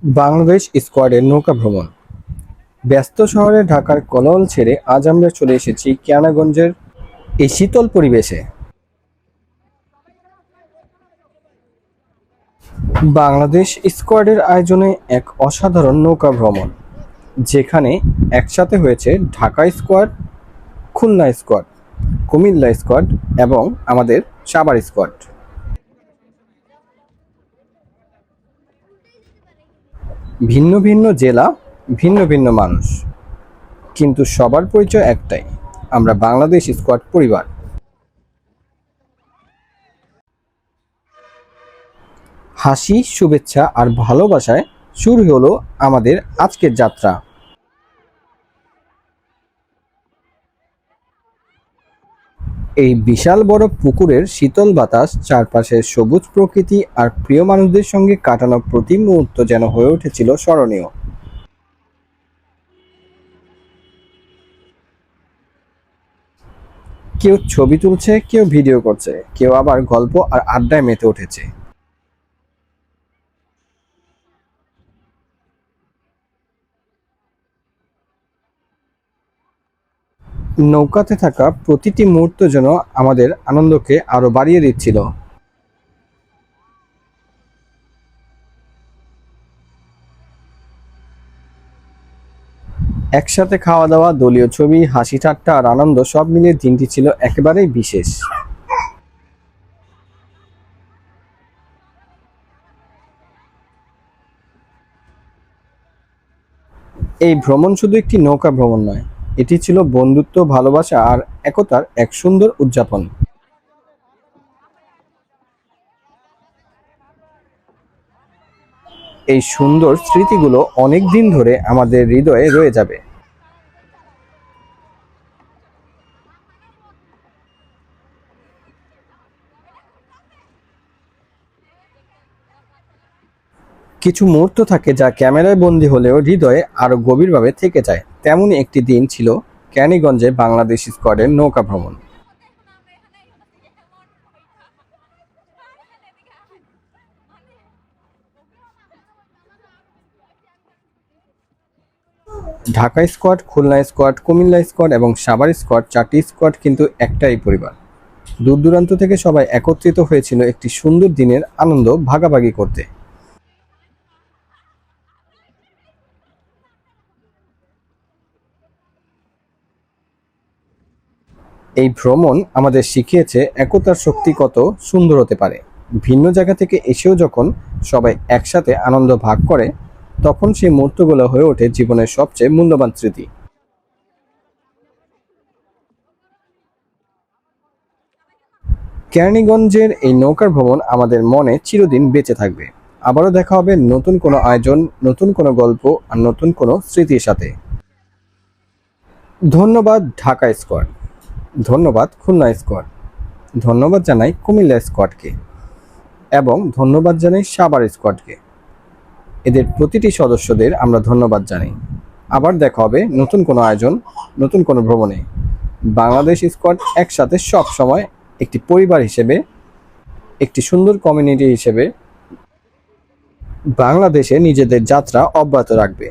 বাংলাদেশ স্কোয়াডের নৌকা ভ্রমণ। ব্যস্ত শহরে ঢাকার কোলাহল ছেড়ে আজ আমরা চলে এসেছি কেরানীগঞ্জের এই শীতল পরিবেশে। বাংলাদেশ স্কোয়াডের আয়োজনে এক অসাধারণ নৌকা ভ্রমণ, যেখানে একসাথে হয়েছে Dhaka squad, Khulna squad, Comilla squad এবং আমাদের সাভার স্কোয়াড। ভিন্ন ভিন্ন জেলা, ভিন্ন ভিন্ন মানুষ, কিন্তু সবার পরিচয় একটাই: আমরা বাংলাদেশ স্কোয়াড পরিবার। হাসি, শুভেচ্ছা আর ভালোবাসায় শুরু হলো আমাদের আজকের যাত্রা। এই বিশাল বড় পুকুরের শীতল বাতাস, চারপাশের সবুজ প্রকৃতি আর প্রিয় মানুষদের সঙ্গে কাটানো প্রতি মুহূর্ত যেন হয়ে উঠেছিল স্মরণীয়। কেউ ছবি তুলছে, কেউ ভিডিও করছে, কেউ আবার গল্প আর আড্ডায় মেতে উঠেছে। নৌকাতে থাকা প্রতিটি মুহূর্ত যেন আমাদের আনন্দকে আরো বাড়িয়ে দিচ্ছিল। একসাথে খাওয়া দাওয়া, দলীয় ছবি, হাসি ঠাট্টা আর আনন্দ সব মিলিয়ে দিনটি ছিল একেবারেই বিশেষ। এই ভ্রমণ শুধু একটি নৌকা ভ্রমণ নয়, এটি ছিল বন্ধুত্ব, ভালোবাসা আর একতার এক সুন্দর উদযাপন। এই সুন্দর স্মৃতিগুলো অনেক দিন ধরে আমাদের হৃদয়ে রয়ে যাবে। কিছু মুহূর্ত থাকে যা ক্যামেরায় বন্দী হলেও হৃদয়ে আরো গভীরভাবে থেকে যায়। তেমনই একটি দিন ছিল কেরানীগঞ্জে বাংলাদেশ স্কোয়াডের নৌকা ভ্রমণ। Dhaka squad, Khulna squad, Comilla squad এবং সাভার স্কোয়াড, চারটি স্কোয়াড কিন্তু একটাই পরিবার। দূর দূরান্ত থেকে সবাই একত্রিত হয়েছিল একটি সুন্দর দিনের আনন্দ ভাগাভাগি করতে। এই ভ্রমণ আমাদের শিখিয়েছে একতার শক্তি কত সুন্দর হতে পারে। ভিন্ন জায়গা থেকে এসেও যখন সবাই একসাথে আনন্দ ভাগ করে, তখন সেই মুহূর্তগুলো হয়ে ওঠে জীবনের সবচেয়ে মূল্যবান স্মৃতি। কেরানীগঞ্জের এই নৌকার ভ্রমণ আমাদের মনে চিরদিন বেঁচে থাকবে। আবারও দেখা হবে নতুন কোনো আয়োজন, নতুন কোনো গল্প আর নতুন কোনো স্মৃতির সাথে। ধন্যবাদ ঢাকা স্কোয়াড, ধন্যবাদ খুলনা স্কোয়াড, ধন্যবাদ জানাই কুমিল্লা স্কোয়াডকে এবং ধন্যবাদ জানাই সাভার স্কোয়াডকে। এদের প্রতিটি সদস্যদের আমরা ধন্যবাদ জানাই। আবার দেখা হবে নতুন কোনো আয়োজন, নতুন কোনো ভ্রমণে। বাংলাদেশ স্কোয়াড একসাথে সব সময় একটি পরিবার হিসেবে, একটি সুন্দর কমিউনিটি হিসেবে বাংলাদেশে নিজেদের যাত্রা অব্যাহত রাখবে।